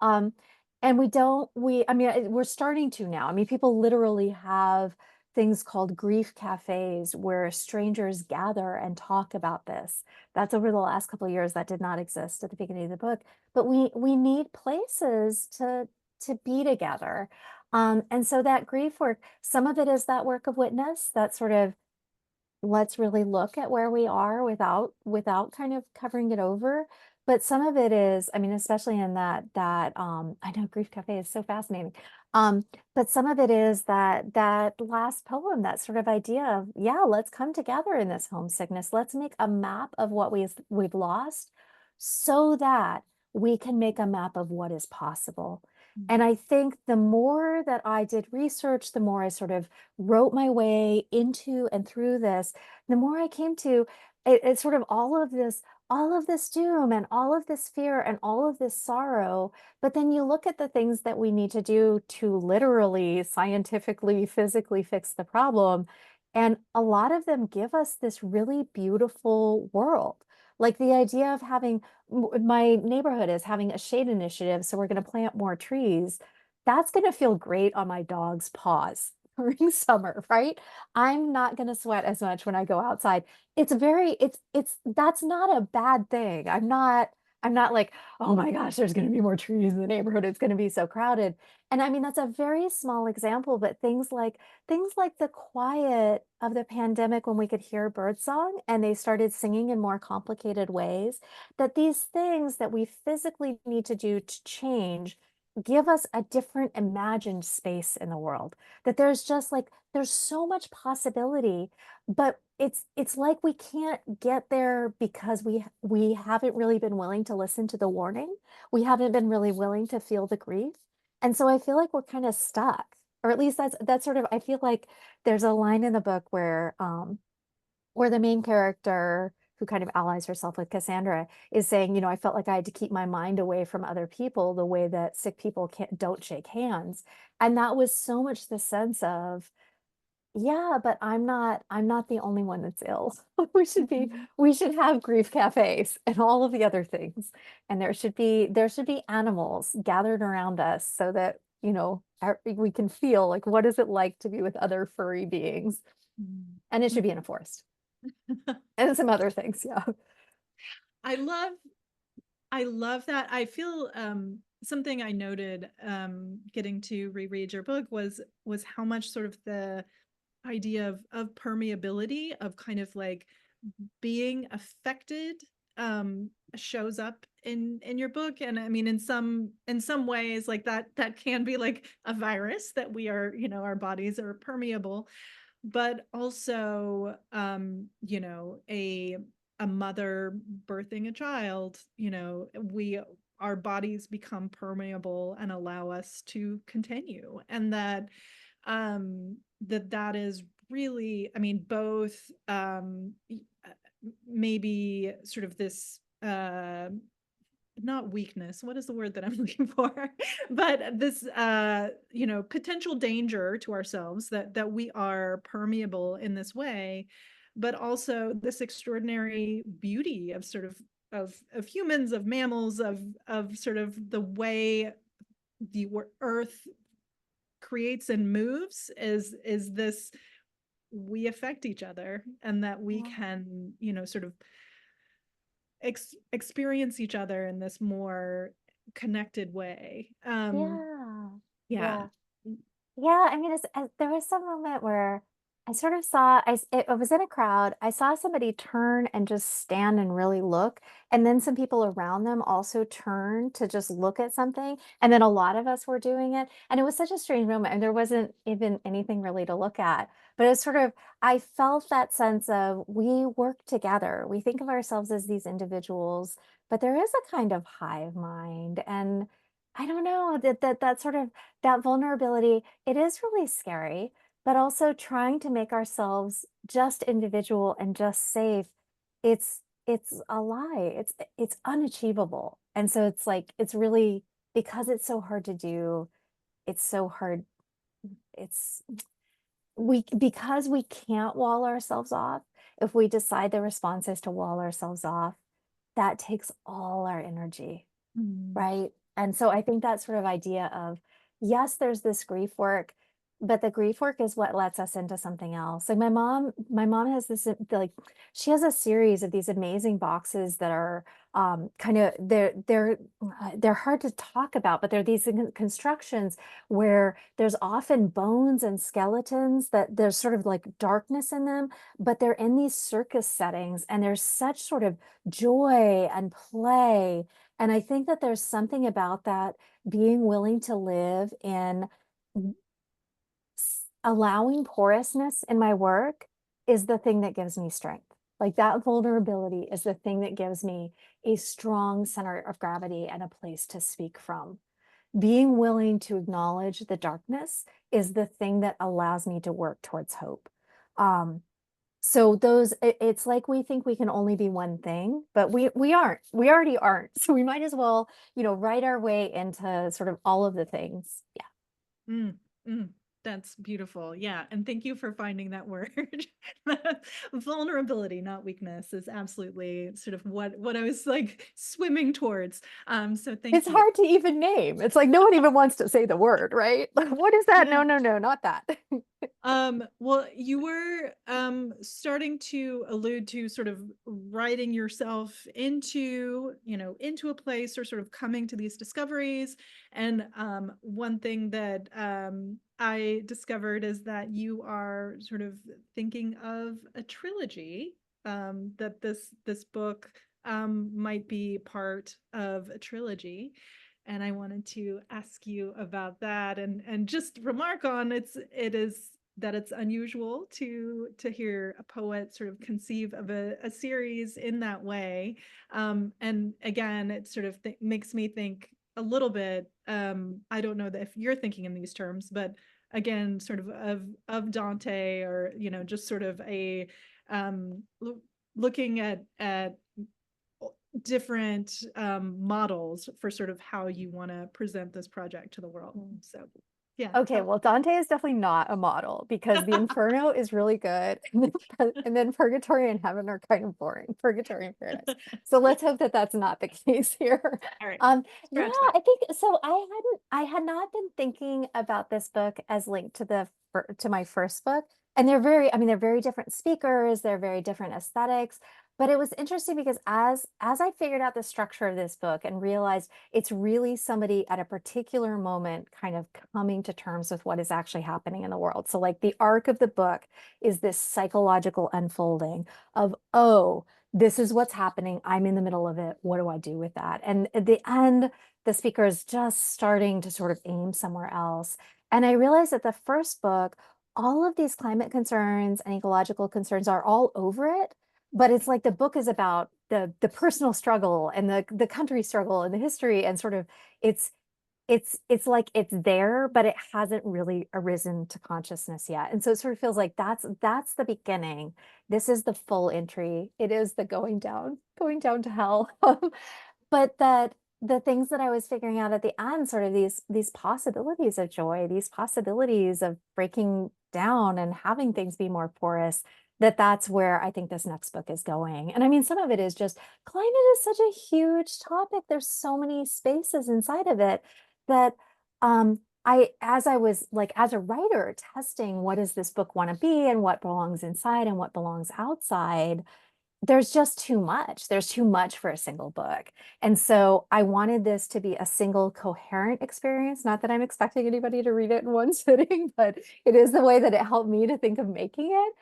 Speaker 4: Um, and I mean, we're starting to now. I mean, people literally have things called grief cafes where strangers gather and talk about this. That's over the last couple of years. That did not exist at the beginning of the book, but we need places to be together. And so that grief work, some of it is that work of witness, that sort of, let's really look at where we are without kind of covering it over. But some of it is, I mean, especially in that I know Grief Cafe is so fascinating. But some of it is that last poem, that sort of idea of, yeah, let's come together in this homesickness. Let's make a map of what we've lost, so that we can make a map of what is possible. And I think the more that I did research, the more I sort of wrote my way into and through this, the more I came to it's sort of all of this doom and all of this fear and all of this sorrow. But then you look at the things that we need to do to literally, scientifically, physically fix the problem. And a lot of them give us this really beautiful world. Like the idea of having, my neighborhood is having a shade initiative, so we're going to plant more trees. That's going to feel great on my dog's paws during summer, right? I'm not going to sweat as much when I go outside. It's that's not a bad thing. I'm not like, oh my gosh, there's going to be more trees in the neighborhood. It's going to be so crowded. And I mean, that's a very small example, but things like the quiet of the pandemic when we could hear birdsong and they started singing in more complicated ways, that these things that we physically need to do to change give us a different imagined space in the world. That there's just like there's so much possibility, but it's like we can't get there because we haven't really been willing to listen to the warning. We haven't been really willing to feel the grief. And so I feel like we're kind of stuck. Or at least that's sort of I feel like there's a line in the book where the main character who kind of allies herself with Cassandra is saying, I felt like I had to keep my mind away from other people the way that sick people don't shake hands. And that was so much the sense of, yeah, but I'm not the only one that's ill. We should have grief cafes and all of the other things. And there should be animals gathered around us so that, we can feel like what is it like to be with other furry beings. And it should be in a forest. And some other things, yeah.
Speaker 3: I love that. I feel something I noted getting to reread your book was how much sort of the idea of permeability, of kind of like being affected, shows up in your book. And I mean, in some ways, like that can be like a virus, that we are, our bodies are permeable. But also, a mother birthing a child, our bodies become permeable and allow us to continue. And that is really, I mean, both maybe sort of this not weakness, what is the word that I'm looking for, but this potential danger to ourselves, that we are permeable in this way, but also this extraordinary beauty of sort of humans, of mammals, of sort of the way the earth creates and moves is this, we affect each other, and that we can sort of experience each other in this more connected way.
Speaker 4: Yeah. I mean, there was some moment where I sort of saw, I was in a crowd. I saw somebody turn and just stand and really look. And then some people around them also turned to just look at something. And then a lot of us were doing it. And it was such a strange moment. And there wasn't even anything really to look at. But it was sort of, I felt that sense of we work together. We think of ourselves as these individuals, but there is a kind of hive mind. And I don't know, that sort of that vulnerability, it is really scary, but also trying to make ourselves just individual and just safe, it's a lie. It's unachievable. And so it's like it's really, because it's so hard to do, it's so hard. It's because we can't wall ourselves off. If we decide the response is to wall ourselves off, that takes all our energy. Right. And so I think that sort of idea of, yes, there's this grief work, but the grief work is what lets us into something else. Like my mom has this, like, she has a series of these amazing boxes that are kind of, they're hard to talk about, but they're these constructions where there's often bones and skeletons, that there's sort of like darkness in them, but they're in these circus settings and there's such sort of joy and play. And I think that there's something about that, being willing to live in allowing porousness in my work is the thing that gives me strength. Like that vulnerability is the thing that gives me a strong center of gravity and a place to speak from. Being willing to acknowledge the darkness is the thing that allows me to work towards hope. So it's like we think we can only be one thing, but we aren't. We already aren't. So we might as well, write our way into sort of all of the things. Yeah.
Speaker 3: That's beautiful. Yeah. And thank you for finding that word. Vulnerability, not weakness, is absolutely sort of what I was like swimming towards. So thank you.
Speaker 4: It's hard to even name. It's like no one even wants to say the word, right? Like, what is that? No, not that.
Speaker 3: Well, you were starting to allude to sort of writing yourself into, into a place, or sort of coming to these discoveries. And one thing that I discovered is that you are sort of thinking of a trilogy, that this book might be part of a trilogy. And I wanted to ask you about that, and just remark on it's unusual to hear a poet sort of conceive of a series in that way. And again, it sort of makes me think a little bit, I don't know that if you're thinking in these terms, but again, sort of Dante, or just sort of a looking at different models for sort of how you want to present this project to the world. So yeah.
Speaker 4: Okay, well, Dante is definitely not a model, because the Inferno is really good, and then Purgatory and Heaven are kind of boring. Purgatory and Paradise. So let's hope that that's not the case here.
Speaker 3: All right.
Speaker 4: Yeah,
Speaker 3: that.
Speaker 4: I think so. I had not been thinking about this book as linked to my first book, and they're very different speakers. They're very different aesthetics. But it was interesting because as I figured out the structure of this book and realized it's really somebody at a particular moment kind of coming to terms with what is actually happening in the world. So like the arc of the book is this psychological unfolding of, oh, this is what's happening. I'm in the middle of it. What do I do with that? And at the end, the speaker is just starting to sort of aim somewhere else. And I realized that the first book, all of these climate concerns and ecological concerns are all over it. But it's like the book is about the personal struggle and the country struggle and the history, and sort of it's like it's there, but it hasn't really arisen to consciousness yet. And so it sort of feels like that's the beginning. This is the full entry. It is the going down to hell. But that the things that I was figuring out at the end, sort of these possibilities of joy, these possibilities of breaking down and having things be more porous, that's where I think this next book is going. And I mean, some of it is just climate is such a huge topic. There's so many spaces inside of it that as I was like, as a writer, testing what does this book want to be and what belongs inside and what belongs outside, there's just too much. There's too much for a single book. And so I wanted this to be a single coherent experience. Not that I'm expecting anybody to read it in one sitting, but it is the way that it helped me to think of making it.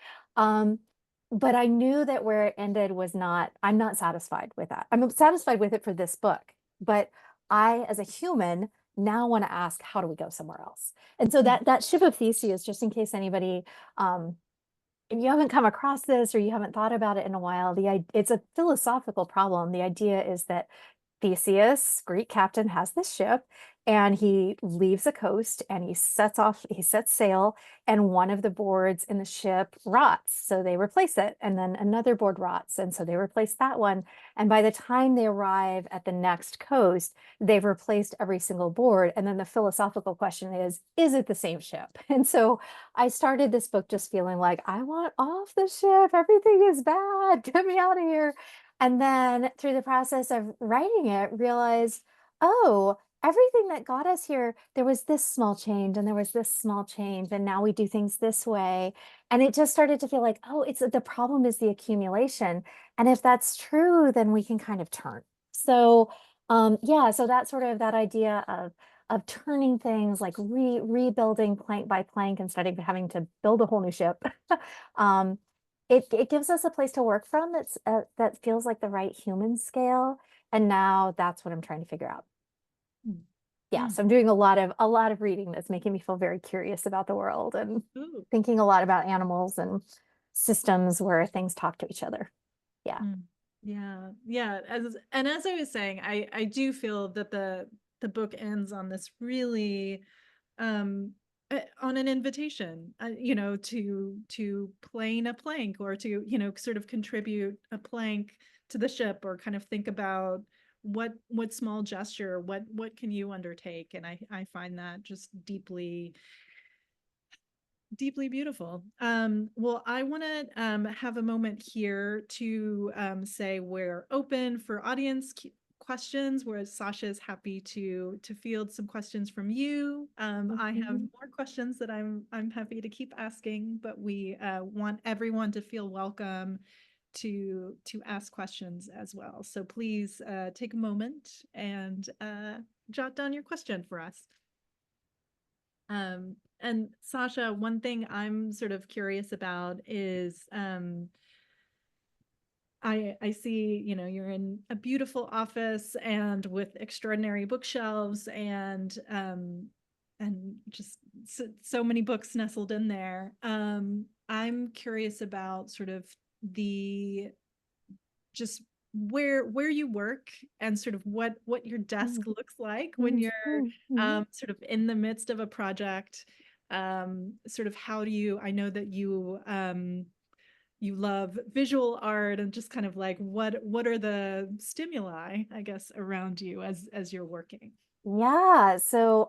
Speaker 4: But I knew that where it ended was I'm not satisfied with that. I'm satisfied with it for this book, but I, as a human, now want to ask, how do we go somewhere else? And so that ship of Theseus, just in case anybody, if you haven't come across this or you haven't thought about it in a while, it's a philosophical problem. The idea is that Theseus, Greek captain, has this ship, and he leaves a coast and he sets sail, and one of the boards in the ship rots. So they replace it, and then another board rots. And so they replace that one. And by the time they arrive at the next coast, they've replaced every single board. And then the philosophical question is it the same ship? And so I started this book just feeling like, I want off the ship. Everything is bad. Get me out of here. And then through the process of writing it, realized, oh, everything that got us here, there was this small change and there was this small change, and now we do things this way. And it just started to feel like, oh, the problem is the accumulation. And if that's true, then we can kind of turn. So yeah, so that's sort of that idea of turning things, like rebuilding plank by plank instead of having to build a whole new ship. It gives us a place to work from that feels like the right human scale. And now that's what I'm trying to figure out. Yeah, so I'm doing a lot of reading that's making me feel very curious about the world, and thinking a lot about animals and systems where things talk to each other. Yeah.
Speaker 3: Yeah. As I was saying, I do feel that the book ends on this really on an invitation, to plane a plank, or to, sort of contribute a plank to the ship, or kind of think about what small gesture, what can you undertake? And I find that just deeply beautiful. Well, I want to have a moment here to say we're open for audience questions, whereas Sasha is happy to field some questions from you. I have more questions that I'm happy to keep asking, but we want everyone to feel welcome to ask questions as well. So please take a moment and jot down your question for us. And Sasha, one thing I'm sort of curious about is I see, you know, you're in a beautiful office and with extraordinary bookshelves and just so many books nestled in there. I'm curious about sort of the just where you work and sort of what your desk looks like when you're sort of in the midst of a project. Sort of how do you, I know that you love visual art, and just kind of like what are the stimuli, I guess, around you as you're working?
Speaker 4: Yeah, so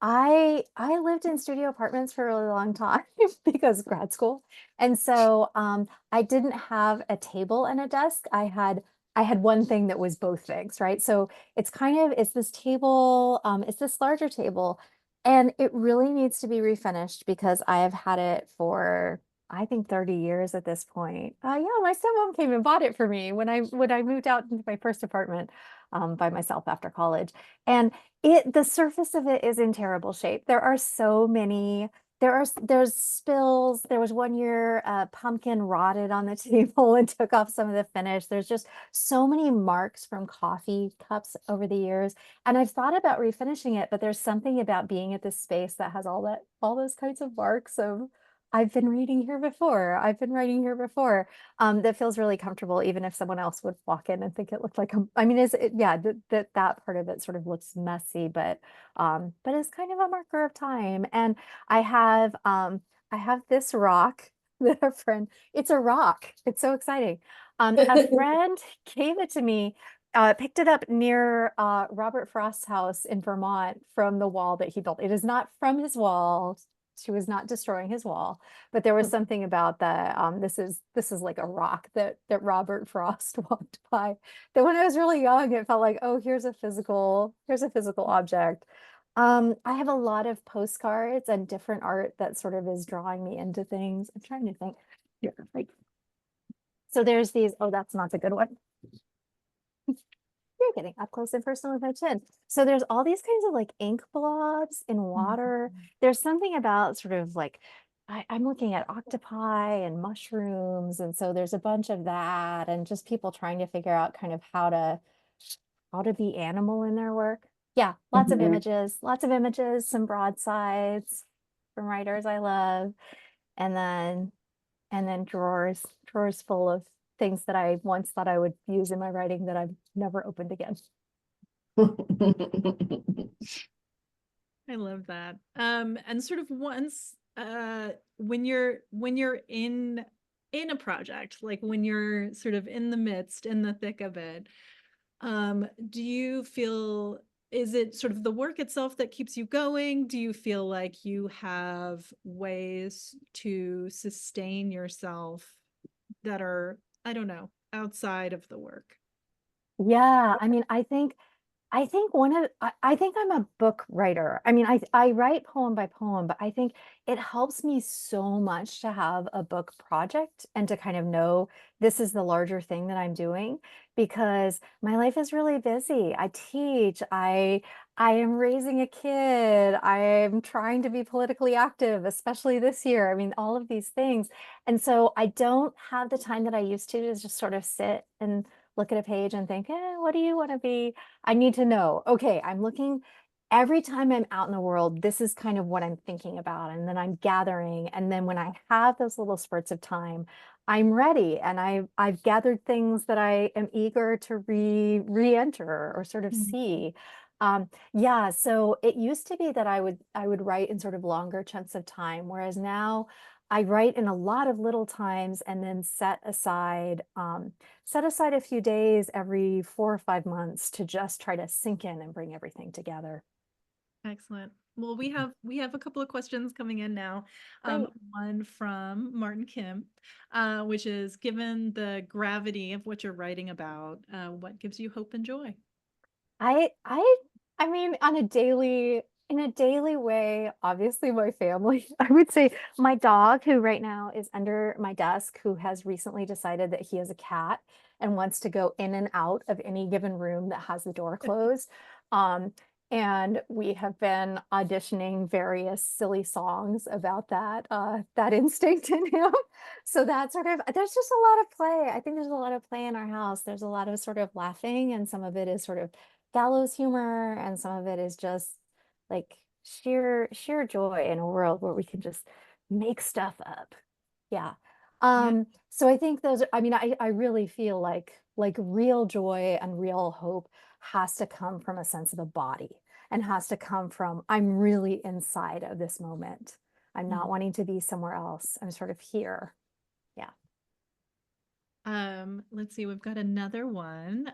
Speaker 4: I lived in studio apartments for a really long time because grad school. And so I didn't have a table and a desk. I had one thing that was both things, right? So it's this table, it's this larger table, and it really needs to be refinished because I have had it for I think 30 years at this point. Yeah, my stepmom came and bought it for me when I moved out into my first apartment by myself after college. And the surface of it is in terrible shape. There are so many, there's spills. There was one year pumpkin rotted on the table and took off some of the finish. There's just so many marks from coffee cups over the years. And I've thought about refinishing it, but there's something about being at this space that has all those kinds of marks of I've been reading here before. I've been writing here before. That feels really comfortable, even if someone else would walk in and think it looked like I mean, yeah, that part of it sort of looks messy, but it's kind of a marker of time. And I have this rock that a friend, it's a rock. It's so exciting. A friend gave it to me, picked it up near Robert Frost's house in Vermont from the wall that he built. It is not from his wall. She was not destroying his wall, but there was something about the this is like a rock that Robert Frost walked by, that when I was really young it felt like, oh, here's a physical object. I have a lot of postcards and different art that sort of is drawing me into things. I'm trying to think here, like, so there's these, oh, that's not the good one. You're getting up close and personal with my chin. So there's all these kinds of like ink blobs in water. There's something about sort of like, I'm looking at octopi and mushrooms. And so there's a bunch of that, and just people trying to figure out kind of how to be animal in their work. Yeah, lots of images, some broadsides from writers I love. And then drawers full of things that I once thought I would use in my writing that I've never opened again.
Speaker 3: I love that. And sort of once when you're in a project, like when you're sort of in the thick of it, do you feel, is it sort of the work itself that keeps you going? Do you feel like you have ways to sustain yourself that are, I don't know, outside of the work?
Speaker 4: Yeah, I mean, I think I think I'm a book writer. I mean, I write poem by poem, but I think it helps me so much to have a book project and to kind of know this is the larger thing that I'm doing, because my life is really busy. I teach, I am raising a kid, I am trying to be politically active, especially this year. I mean, all of these things. And so I don't have the time that I used to just sort of sit and look at a page and think, what do you want to be? I need to know, okay, I'm looking every time I'm out in the world, this is kind of what I'm thinking about. And then I'm gathering. And then when I have those little spurts of time, I'm ready. And I've gathered things that I am eager to re-enter or sort of see. Yeah, so it used to be that I would write in sort of longer chunks of time, whereas now I write in a lot of little times and then set aside a few days every 4 or 5 months to just try to sink in and bring everything together.
Speaker 3: Excellent. Well, we have a couple of questions coming in now.
Speaker 4: Great.
Speaker 3: One from Martin Kim, which is, given the gravity of what you're writing about, what gives you hope and joy?
Speaker 4: I I I mean, in a daily way, obviously my family. I would say my dog, who right now is under my desk, who has recently decided that he is a cat and wants to go in and out of any given room that has the door closed. Um, and we have been auditioning various silly songs about that instinct in him. So that sort of, there's just a lot of play. I think there's a lot of play in our house. There's a lot of sort of laughing, and some of it is sort of gallows humor, and some of it is just like sheer joy in a world where we can just make stuff up. Yeah.
Speaker 3: Yeah.
Speaker 4: So I think those I mean, I really feel like real joy and real hope has to come from a sense of a body, and has to come from, I'm really inside of this moment. I'm not wanting to be somewhere else. I'm sort of here. Yeah.
Speaker 3: Let's see, we've got another one.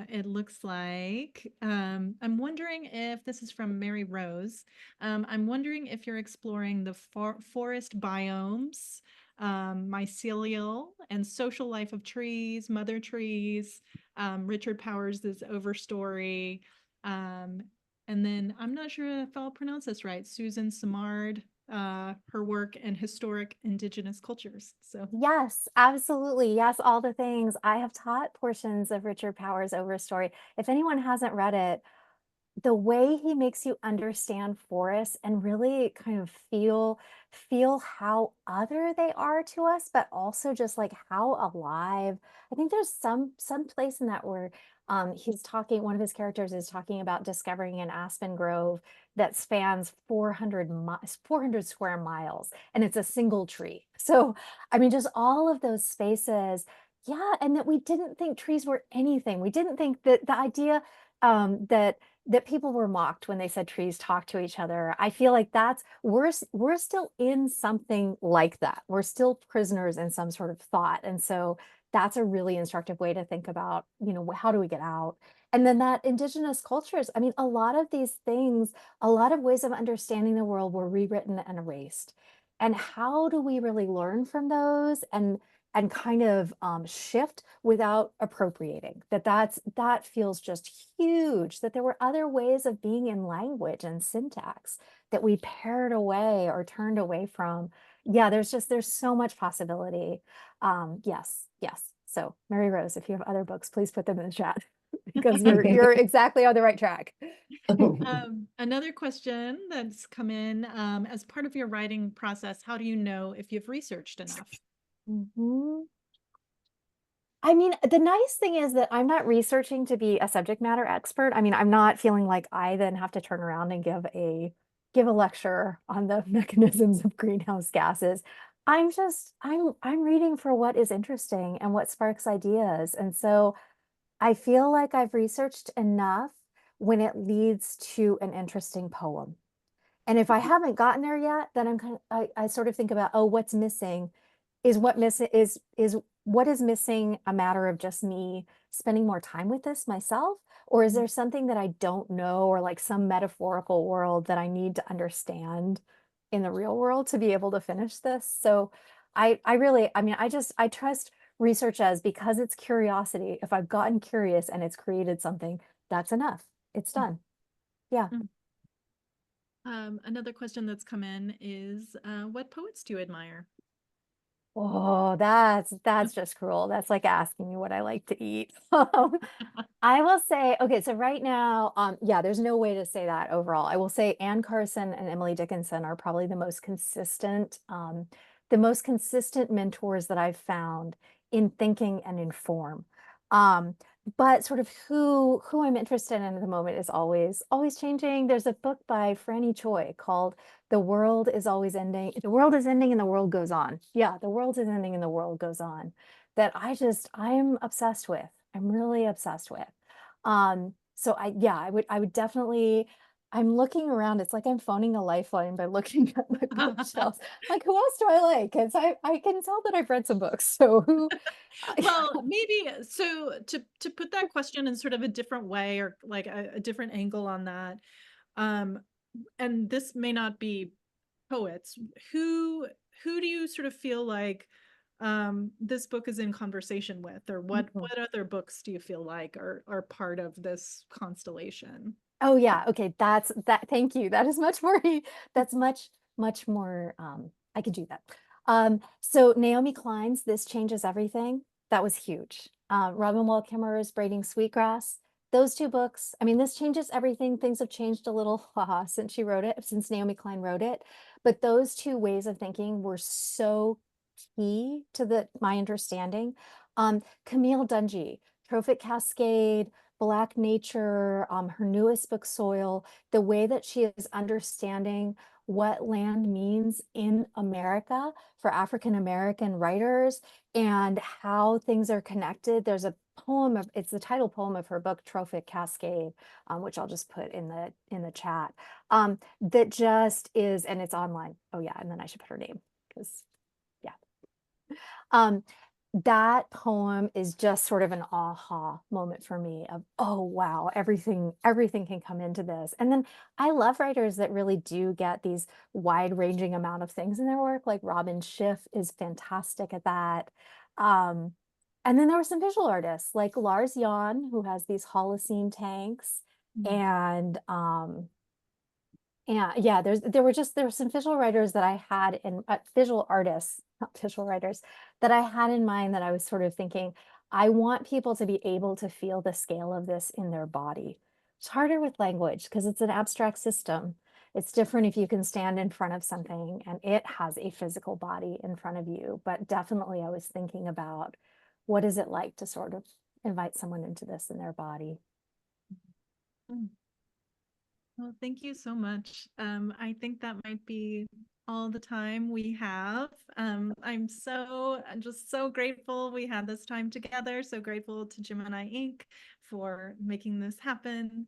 Speaker 3: It looks like, I'm wondering if this is from Mary Rose. I'm wondering if you're exploring the forest biomes, mycelial and social life of trees, mother trees, Richard Powers' Overstory. And then I'm not sure if I'll pronounce this right, Susan Simard, her work in historic indigenous cultures. So
Speaker 4: Yes, absolutely. Yes, all the things. I have taught portions of Richard Powers' Overstory. If anyone hasn't read it, the way he makes you understand forests and really kind of feel how other they are to us, but also just like how alive. I think there's some place in that where he's talking, one of his characters is talking about discovering an aspen grove that spans 400 square miles, and it's a single tree. So I mean, just all of those spaces. Yeah, and that we didn't think trees were anything. We didn't think that the idea that people were mocked when they said trees talk to each other. I feel like that's we're still in something like that. We're still prisoners in some sort of thought. And so that's a really instructive way to think about, how do we get out? And then that indigenous cultures, I mean, a lot of these things, a lot of ways of understanding the world were rewritten and erased. And how do we really learn from those and kind of shift without appropriating? That feels just huge, that there were other ways of being in language and syntax that we pared away or turned away from. Yeah, there's so much possibility. Yes. So Mary Rose, if you have other books, please put them in the chat because you're exactly on the right track.
Speaker 3: Another question that's come in, as part of your writing process, how do you know if you've researched enough?
Speaker 4: Mhm. I mean, the nice thing is that I'm not researching to be a subject matter expert. I mean, I'm not feeling like I then have to turn around and give a lecture on the mechanisms of greenhouse gases. I'm reading for what is interesting and what sparks ideas. And so I feel like I've researched enough when it leads to an interesting poem. And if I haven't gotten there yet, then I sort of think about, oh, what's missing? Is what missing is what is missing a matter of just me spending more time with this myself? Or is there something that I don't know, or like some metaphorical world that I need to understand in the real world to be able to finish this? So I really, I mean, I trust research as, because it's curiosity. If I've gotten curious and it's created something, that's enough. It's done. Yeah.
Speaker 3: Another question that's come in is, what poets do you admire?
Speaker 4: Oh, that's just cruel. That's like asking me what I like to eat. I will say, okay, so right now, yeah, there's no way to say that overall. I will say Anne Carson and Emily Dickinson are probably the most consistent mentors that I've found in thinking and in form. Um, but sort of who I'm interested in at the moment is always changing. There's a book by Franny Choi called The World is Always Ending. The world is ending and the world goes on. Yeah, the world is ending and the world goes on. That I'm obsessed with. I'm really obsessed with. So I would definitely, I'm looking around. It's like I'm phoning a lifeline by looking at my bookshelves. Like, who else do I like? Because I can tell that I've read some books. So who?
Speaker 3: Well, maybe so to put that question in sort of a different way, or like a different angle on that. And this may not be poets. Who do you sort of feel like this book is in conversation with, or what other books do you feel like are part of this constellation?
Speaker 4: Oh yeah, okay, that. Thank you. That is much more. That's much more. I could do that. So Naomi Klein's "This Changes Everything," that was huge. Robin Wall Kimmerer's "Braiding Sweetgrass." Those two books. I mean, "This Changes Everything." Things have changed a little since she wrote it, since Naomi Klein wrote it. But those two ways of thinking were so key to my understanding. Camille Dungy, Trophic Cascade, Black Nature, her newest book, Soil, the way that she is understanding what land means in America for African American writers and how things are connected. There's a poem it's the title poem of her book, Trophic Cascade, which I'll just put in the chat. That just is, and it's online. Oh yeah, and then I should put her name because yeah. That poem is just sort of an aha moment for me of, oh, wow, everything can come into this. And then I love writers that really do get these wide ranging amount of things in their work. Like Robin Schiff is fantastic at that. And then there were some visual artists like Lars Jan, who has these Holocene tanks. And yeah, there were some visual writers that I had in visual artists, not visual writers, that I had in mind that I was sort of thinking, I want people to be able to feel the scale of this in their body. It's harder with language because it's an abstract system. It's different if you can stand in front of something and it has a physical body in front of you. But definitely I was thinking about what is it like to sort of invite someone into this in their body.
Speaker 3: Well, thank you so much. I think that might be all the time we have. I'm just so grateful we had this time together. So grateful to Gemini Inc. for making this happen.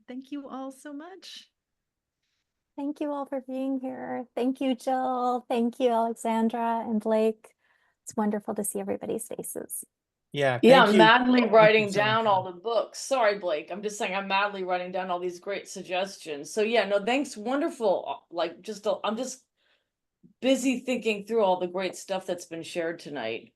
Speaker 3: Thank you all so much.
Speaker 4: Thank you all for being here. Thank you, Jill. Thank you, Alexandra and Blake. It's wonderful to see everybody's faces.
Speaker 1: Yeah.
Speaker 2: Yeah,
Speaker 1: Thank
Speaker 2: I'm
Speaker 1: you.
Speaker 2: madly
Speaker 1: Thank you
Speaker 2: writing
Speaker 1: so
Speaker 2: down
Speaker 1: much.
Speaker 2: all the books. Sorry, Blake. I'm just saying I'm madly writing down all these great suggestions. So yeah, no, thanks. Wonderful. Like I'm just busy thinking through all the great stuff that's been shared tonight.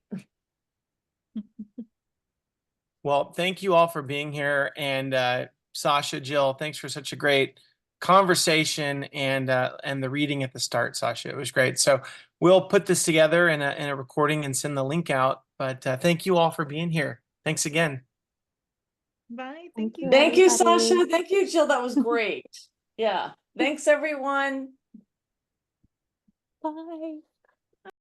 Speaker 1: Well, thank you all for being here. And Sasha, Jill, thanks for such a great conversation and the reading at the start, Sasha. It was great. So we'll put this together in a recording and send the link out. But thank you all for being here. Thanks again.
Speaker 3: Bye. Thank you.
Speaker 2: Thank you,
Speaker 4: everybody.
Speaker 2: Sasha. Thank you, Jill. That was great. Yeah. Thanks, everyone.
Speaker 4: Bye.